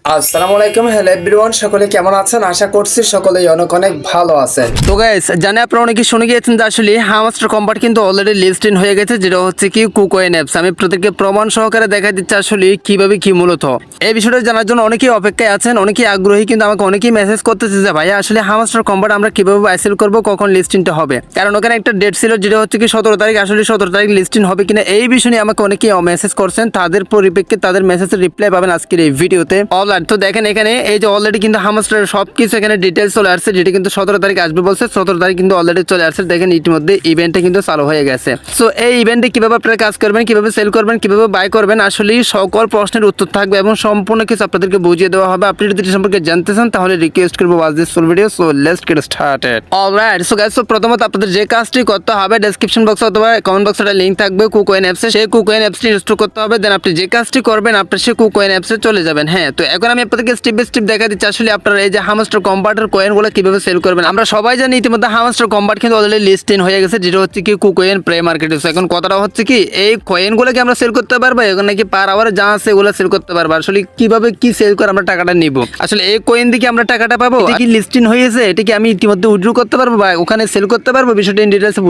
আসসালামু আলাইকুম, hello everyone, সকলে কেমন আছেন? আশা করছি সকলেই অনেক অনেক ভালো আছেন। তো গাইস, জানে আপনারা অনেকে শুনে গিয়েছেন যে আসলে হামাস্টার কম্পার্ট কিন্তু অলরেডি লিস্টেড হয়ে গেছে, যেটা হচ্ছে কি কুকয়েন অ্যাপস। আমি প্রত্যেককে প্রমাণ সহকারে দেখা দিচ্ছি আসলে কিভাবে কি মূলত এই বিষয়টা জানার জন্য অনেকেই অপেক্ষায় আছেন, অনেকেই আগ্রহী, কিন্তু আমাকে অনেকেই মেসেজ করতেছে যে ভাইয়া আসলে হামাস্টার কম্পার্ট আমরা কিভাবে বাইসেল করবো, কখন লিস্টিংটা হবে। কারণ ওখানে একটা ডেট ছিল যেটা হচ্ছে কি 17 তারিখ, আসলে 17 তারিখ লিস্টিং হবে কিনা এই বিষয় নিয়ে আমাকে অনেকেই মেসেজ করছেন। তাদের পরিপ্রেক্ষিতে তাদের মেসেজের রিপ্লাই পাবেন আজকের এই ভিডিওতে। অলরাইট, তো দেখেন এখানে এই যে অলরেডি কিন্তু হামাস্টারের সবকিছু এখানে ডিটেলস চলে আসছে, যেটা কিন্তু 17 তারিখ আসবে বলছে। 17 তারিখ কিন্তু অলরেডি চলে আসছে। দেখেন ইতিমধ্যে ইভেন্টটা কিন্তু চালু হয়ে গেছে। সো এই ইভেন্টে কিভাবে আপনারা কাজ করবেন, কিভাবে সেল করবেন, কিভাবে বাই করবেন, আসলে সকল প্রশ্নের উত্তর থাকবে এবং সম্পূর্ণ কিছু আপনাদেরকে বুঝিয়ে দেওয়া হবে। আপনি যদি এটি সম্পর্কে জানতে চান তাহলে রিকোয়েস্ট করবো watch this full video. So let's get started. Alright, so guys, so প্রথমত আপনাদের যে কাজটি করতে হবে, ডেসক্রিপশন বক্স অথবা কমেন্ট বক্সে একটা লিংক থাকবে কুকয়েন অ্যাপসে, সেই কুকয়েন অ্যাপসটি ইনস্টল করতে হবে। দেন আপনি যে কাজটি করবেন আপনার সেই কুকয়েন অ্যাপসে চলে যাবেন। হ্যাঁ, তো এখন আমি আপনাদেরকে স্টেপ বাই স্টেপ দেখা দিচ্ছি আসলে আপনারা এই যে হামাস্টার কম্পার্টের কয়েনগুলো কিভাবে সেল করবেন। আমরা সবাই জানি ইতিমধ্যে হামাস্টার কম্পার্ট কিন্তু অলরেডি লিস্টিং হয়ে গেছে, যেটা হচ্ছে কি কুকয়েন প্রে মার্কেটে। এখন কথাটা হচ্ছে কি এই কয়েনগুলোকে আমরা সেল করতে পারবো, এখন নাকি পার আওয়ারে যা আছে এগুলো সেল করতে পারবো। আসলে কিভাবে কি সেল করে আমরা টাকাটা নিব, আসলে এই কয়েন দিকে আমরা টাকাটা পাবো, এটা কি লিস্টিং হয়েছে, এটা কি আমি ইতিমধ্যে উইথড্র করতে পারবো বা ওখানে সেল করতে পারবো, বিষয়টা ইন ডিটেলসে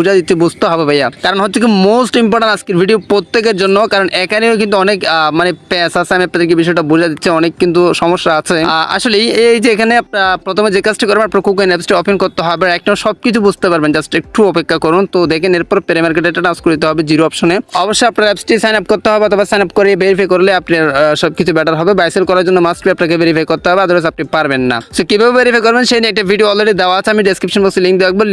বুঝতে হবে ভাইয়া। কারণ হচ্ছে কি মোস্ট ইম্পর্টেন্ট আজকের ভিডিও প্রত্যেকের জন্য, কারণ এখানেও কিন্তু অনেক মানে প্যাস আছে। আমি আপনাদেরকে বিষয়টা বুঝা দিচ্ছি, অনেক কিন্তু সমস্যা আছে আসলে। এই যে এখানে প্রথমে যে কাজটি করবেন, আপনার কুকয়েন অ্যাপসটি ওপেন করতে হবে, একদম সবকিছু বুঝতে পারবেন, জাস্ট একটু অপেক্ষা করুন। তো দেখেন এরপর প্রে মার্কেটে ট্রান্স করতে হবে জিরো অপশনে। অবশ্যই আপনার অ্যাপসটি সাইন আপ করতে হবে, অথবা সাইন আপ করে ভেরিফাই করলে আপনার সবকিছু বেটার হবে। বাইসেল করার জন্য মাস্ট বি আপনাকে ভেরিফাই করতে হবে, আদারওয়াইজ আপনি পারবেন না। সো কিভাবে ভেরিফাই করবেন সেই নিয়ে একটা ভিডিও অলরেডি দেওয়া আছে, আমি ডেসক্রিপশন বক্সে লিঙ্ক দেবো,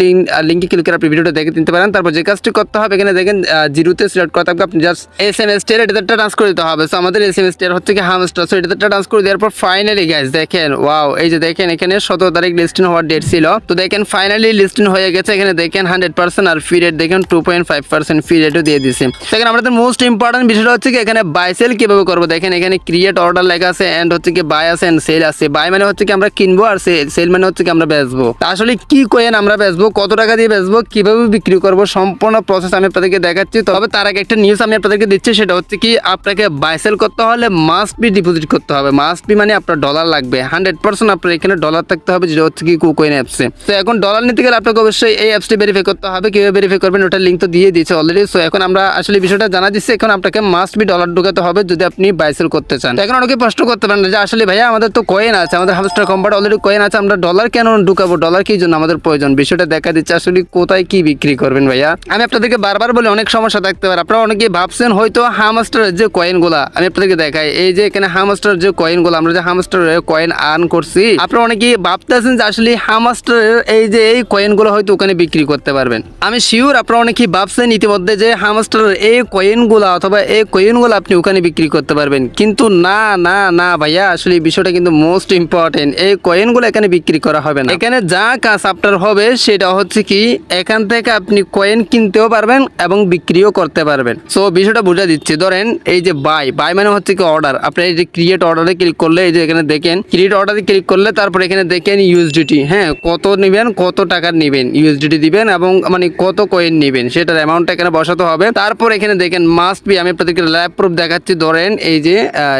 লিঙ্কে ক্লিক করে আপনি ভিডিওটা দেখে নিতে পারেন। তারপর যে কাজটি করতে হবে, এখানে দেখেন জিরোতে সিলেক্ট করতে হবে, আপনি জাস্ট SMS টির এটাতে ট্রান্স করে দিতে হবে। সো আমাদের SMS টির হচ্ছে কি হামস্টার, সো এটাতে ট্রান্স করে দেওয়ার পর ফাইনালি গাইস দেখেন ওয়াও, এই যে দেখেন এখানে 17 তারিখ লিস্টিং হওয়ার ডেট ছিল। তো দেখেন ফাইনালি লিস্টিং হয়ে গেছে। এখানে দেখেন 100% আর ফি রেট দেখেন 2.5% ফি রেটও দিয়ে দিছে। দেখেন আমাদের মোস্ট ইম্পর্টেন্ট বিষয়টা হচ্ছে কি এখানে বাই সেল কিভাবে করবো। দেখেন এখানে ক্রিয়েট অর্ডার লেখা আছে, এন্ড হচ্ছে কি বাই আছে, এন্ড সেল আছে। বাই মানে হচ্ছে কি আমরা কিনবো, আর সেল মানে হচ্ছে কি আমরা বেচবো। আসলে কি কয়েন আমরা বেচবো, কত টাকা দিয়ে বেচবো, কিভাবে বিক্রি করবো, সম্পূর্ণ প্রসেস আমি আপনাদেরকে দেখাচ্ছি। তবে তার আগে একটা নিউজ আমি আপনাদেরকে দিচ্ছি, সেটা হচ্ছে কি আপনাকে বাই সেল করতে হলে মাস্ট বি ডিপোজিট করতে হবে। মাস্ট বি মানে আপনার ডলার লাগবে, 100% আপনার এখানে ডলার থাকতে হবে, যেটা হচ্ছে কি কুকয়েন অ্যাপসে। তো এখন ডলার নিতে গেলে আপনাকে অবশ্যই এই অ্যাপসটি ভেরিফাই করতে হবে। কিভাবে ভেরিফাই করবেন ওটার লিঙ্ক তো দিয়ে দিয়েছে অলরেডি। সো এখন আমরা আসলে বিষয়টা জানা দিচ্ছি, এখন আপনাকে মাস্ট বি ডলার ঢুকাতে হবে যদি আপনি বাই সেল করতে চান। এখন অনেকে প্রশ্ন করতে পারেন যে আসলে ভাইয়া আমাদের তো কয়েন আছে, আমাদের হামস্টার কম্পার্ট অলরেডি কয়েন আছে, আমরা ডলার কেন ঢুকাবো, ডলার কি জন্য আমাদের প্রয়োজন, বিষয়টা দেখা দিচ্ছে আসলে কোথায় কি বিক্রি করবেন ভাইয়া। আমি আপনাদেরকে বারবার বলি অনেক সমস্যা থাকতে পারে। আপনারা অনেকে ভাবছেন হয়তো হামস্টারের যে কয়েনগুলা, আমি আপনাদেরকে দেখাই, এই যে এখানে হামস্টার যে কয়েনগুলো, আমরা যে হামস্টার কয়েন আর্ন করছি, আপনারা অনেকেই ভাবতেছেন যে আসলে হামস্টারের এই যে এই কয়েনগুলো হয়তো ওখানে বিক্রি করতে পারবেন। আমি শিওর আপনারা অনেকেই ভাবছেন ইতিমধ্যে যে হামস্টারের এই কয়েনগুলো অথবা এই কয়েনগুলো আপনি ওখানে বিক্রি করতে পারবেন, কিন্তু না না না ভাইয়া, আসলে এই বিষয়টা কিন্তু মোস্ট ইম্পর্টেন্ট। এই কয়েনগুলো এখানে বিক্রি করা হবে না। এখানে যা কাজ আপনার হবে সেটা হচ্ছে কি এখান থেকে আপনি কয়েন কিনতেও পারবেন এবং বিক্রিও করতে পারবেন। সো বিষয়টা বুঝা দিচ্ছি। ধরেন এই যে বাই মানে হচ্ছে কি অর্ডার, আপনি এই যে ক্রিয়েট অর্ডারে ক্লিক করলে, এই যে এখানে দেখেন ক্রিয়েট অর্ডারে ক্লিক করলে তারপর এখানে দেখেন ইউএসডিটি, হ্যাঁ কত নেবেন, কত টাকার নেবেন, ইউএসডিটি দিবেন এবং মানে কত কয়েন নেবেন সেটার অ্যামাউন্টটা এখানে বসাতে হবে। তারপর এখানে দেখেন মাস্ট বি, আমি আপনাদেরকে লাইভ প্রুফ দেখাচ্ছি। ধরেন এই যে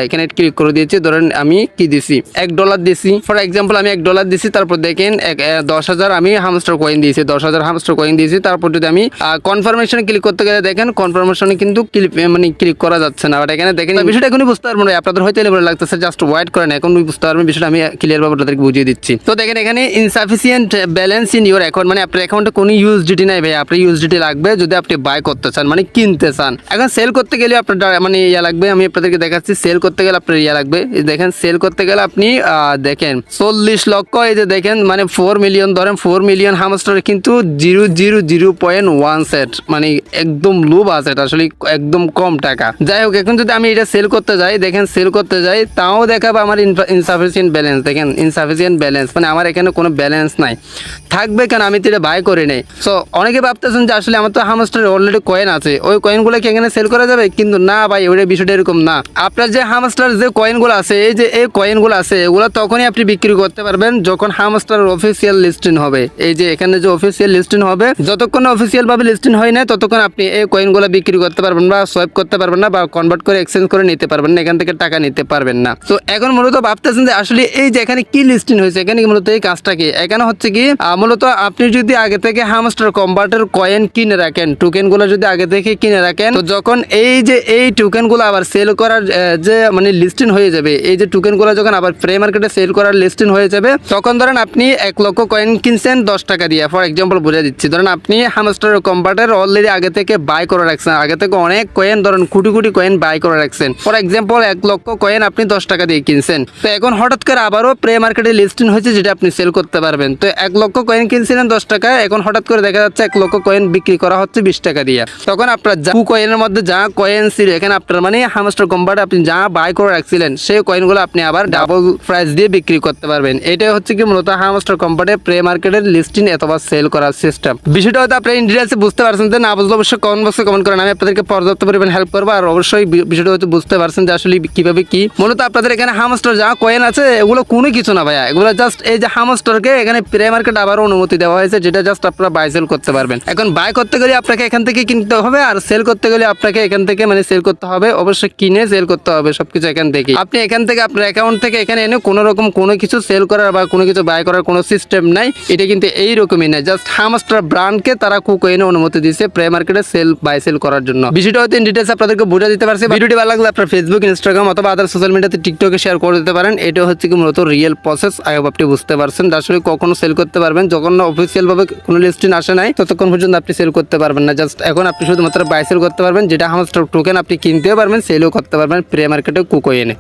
এখানে ক্লিক করে দিয়েছি, ধরেন আমি কি দিছি, $1 দিছি, ফর এক্সাম্পল আমি $1 দিছি। তারপর দেখেন 10,000 আমি হামস্টার কয়েন দিয়েছি, 10,000 হামস্টার কয়েন দিয়েছি। তারপর যদি আমি কনফার্মেশনে ক্লিক করতে গেলে দেখেন কনফার্মেশনে কিন্তু ক্লিক করা যাচ্ছে না। বাট এখানে দেখেন বিষয়টা এখনই বুঝতে পারবো না, আপনাদের হয়তো এলেবলে লাগতেছে, জাস্ট ওয়েট করেন, এখন বুঝতে পারবেন বিষয়টা, আমি ক্লিয়ার ভাবে আপনাদেরকে বুঝিয়ে দিচ্ছি। তো দেখেন এখানে insufficient balance in your account, মানে আপনার অ্যাকাউন্টে কোনো ইউএসডিটি নাই ভাই, আপনার ইউএসডিটি লাগবে যদি আপনি বাই করতে চান, মানে কিনতে চান। এখন সেল করতে গেলে আপনার মানে ইয়া লাগবে, আমি আপনাদেরকে দেখাচ্ছি। সেল করতে গেলে আপনার ইয়া লাগবে, দেখেন সেল করতে গেলে আপনি দেখেন 40 লক্ষ, এই যে দেখেন মানে 4 মিলিয়ন, ধরেন 4 মিলিয়ন হামস্টার কিন্তু 0.01 সেট, মানে একদম লো বাজেট, আসলে একদম কম টাকা। যাই হোক, এখন যদি আমি এটা সেল করতে যাই, দেখেন সেল করতে যাই তাও দেখাবে আমার ইনসাফিসিয়েন্ট ব্যালেন্স। দেখেন ইনসাফিসিয়েন্ট ব্যালেন্স মানে আমার এখানে কোনো ব্যালেন্স নাই, থাকবে কেন, আমি তো এটা বাই করে নেই। সো অনেকে ভাবতেছেন যে আসলে আমার তো হামস্টার অলরেডি কয়েন আছে, ওই কয়েনগুলো কি এখানে সেল করা যাবে, কিন্তু না ভাই, ওই বিষয়টা এরকম না। আপনার যে হামস্টার যে কয়েনগুলো আছে, এই যে এই কয়েনগুলো আছে, এগুলো তখনই আপনি বিক্রি করতে পারবেন যখন হামস্টার অফিসিয়াল লিস্টিং হবে। এই যে এখানে যে অফিসিয়াল লিস্টিং হবে, যতক্ষণ অফিসিয়াল ভাবে লিস্টিং হয় না ততক্ষণ আপনি এই কয়েনগুলো বিক্রি করতে পারবেন বা সোয়াইপ করতে পারবেন না, বা কনভার্ট করে এক্সচেঞ্জ করে নিতে পারবেন না, এখান থেকে টাকা নিতে পারবেন না। তো এখন মূলত ভাবতেছেন যে আসলে এই যে এখানে কি লিস্টিং হয়েছে, এখানে মূলত এই কাজটা কি, এখানে হচ্ছে কি মূলত আপনি যদি আগে থেকে হামস্টার কম্পার্টের কয়েন কিনে রাখেন, টোকেন গুলো যদি আগে থেকে কিনে রাখেন, তো যখন এই যে এই টোকেন গুলো আবার সেল করার যে মানে লিস্টিং হয়ে যাবে, এই যে টোকেন গুলো যখন আবার প্রে মার্কেটে সেল করার লিস্টিং হয়ে যাবে, তখন ধরেন আপনি 1 লক্ষ কয়েন কিনছেন 10 টাকা দিয়ে, ফর এক্সাম্পল বুঝে দিচ্ছি, ধরেন আপনি হামস্টার কম্পার্টের অলরেডি আগে থেকে বাই করে রাখছেন, আগে থেকে অনেক কয়েন ধরেন কোটি কোটি কয়েন বাই করে রাখছেন, ফর এক্সাম্পল 1 লক্ষ কয়েন আপনি 10 টাকা দিয়ে কিনছেন, তো এখন হঠাৎ করে আবারও প্রে মার্কেটে লিস্টিং হয়েছে যেটা আপনি সেল করতে পারবেন। তো 1 লক্ষ কয়েন কিনছিলেন 10 টাকা, এখন হঠাৎ করে দেখা যাচ্ছে 1 লক্ষ কয়েন বিক্রি করা হচ্ছে 20 টাকা দিয়ে, তখন আপনার যা কয়েনের মধ্যে যা কয়েন ছিল এখানে আপনার মানে হামস্টার কম্পার্টে আপনি যা বাই করে রাখছিলেন সেই কয়েনগুলো আপনি আবার ডাবল প্রাইস দিয়ে বিক্রি করতে পারবেন। এটাই হচ্ছে কি মূলত হামস্টার কম্পার্টে প্রে মার্কেটের লিস্টিং অথবা সেল করার সিস্টেম। বিষয়টা হয়তো আপনি ইন ডিটেইলসে বুঝতে পারছেন, যে না বুঝলে অবশ্যই কমেন্ট বক্সে কমেন্ট করেন, আমি আপনাদেরকে পর্যাপ্ত পরিমাণ হেল্প করবো। আর অবশ্যই বিষয়টা হয়তো বুঝতে পারছেন যে আসলে কিভাবে কি মূলত আপনাদের এখানে হামস্টার যা কয়েন আছে এগুলো কোনো কিছু না ভাইয়া, এগুলো জাস্ট এই যে হামস্টারকে এখানে প্রে মার্কেট আবার অনুমতি দেওয়া হয়েছে, যেটা জাস্ট আপনারা বাই সেল করতে পারবেন। এখন বাই করতে গেলে আপনাকে এখান থেকে কিনতে হবে, আর সেল করতে গেলে আপনাকে এখান থেকে মানে সেল করতে হবে, অবশ্যই কিনে সেল করতে হবে সবকিছু এখান থেকে। আপনি এখান থেকে আপনার অ্যাকাউন্ট থেকে এখানে এনে কোনো রকম কোনো কিছু সেল করার বা কোনো কিছু বাই করার কোনো সিস্টেম নাই, এটা কিন্তু এইরকমই না, জাস্ট হামস্টার ব্র্যান্ডকে তারা কুকয়েনে অনুমতি দিয়েছে প্রে মার্কেটে সেল বাই সেল করার জন্য। বিষয়টা হয়তো ইন ডিটেইলস আপনাদেরকে বুঝে দিতে পারছি। ভিডিওটি ভালো লাগলে আপনার ফেসবুক, ইনস্টাগ্রাম অথবা আদার সোশ্যাল মিডিয়াতে টিকটকে শেয়ার করে দিতে পারেন। এটা হচ্ছে কি মূলত রিয়েল প্রসেস। আই হোপ আপনি বুঝতে পারছেন আসলে কখনো সেল করতে পারবেন যখন না অফিসিয়াল ভাবে কোনো লিস্টিং আসে নাই, ততক্ষণ পর্যন্ত আপনি সেল করতে পারবেন না। জাস্ট এখন আপনি শুধুমাত্র বাই সেল করতে পারবেন, যেটা হামস্টার টোকেন আপনি কিনতেও পারবেন, সেলও করতে পারবেন প্রে মার্কেটে কুকয়েনে।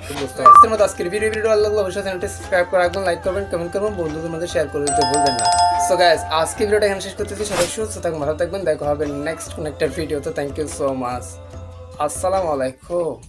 আজকের ভিডিও ভালো লাগলে অবশ্যই চ্যানেলটি সাবস্ক্রাইব করে রাখবেন, লাইক করবেন, কমেন্ট করবেন, বন্ধুদের মধ্যে শেয়ার করে দিতে ভুলবেন না। সো গাইস, আজকে ভিডিওটা এখানে শেষ করতেছি। সবাই সুস্থ থাকবেন, ভালো থাকবেন, দেখা হবে নেক্সট কোন একটা ভিডিওতে। Thank you so much. আসসালামু আলাইকুম।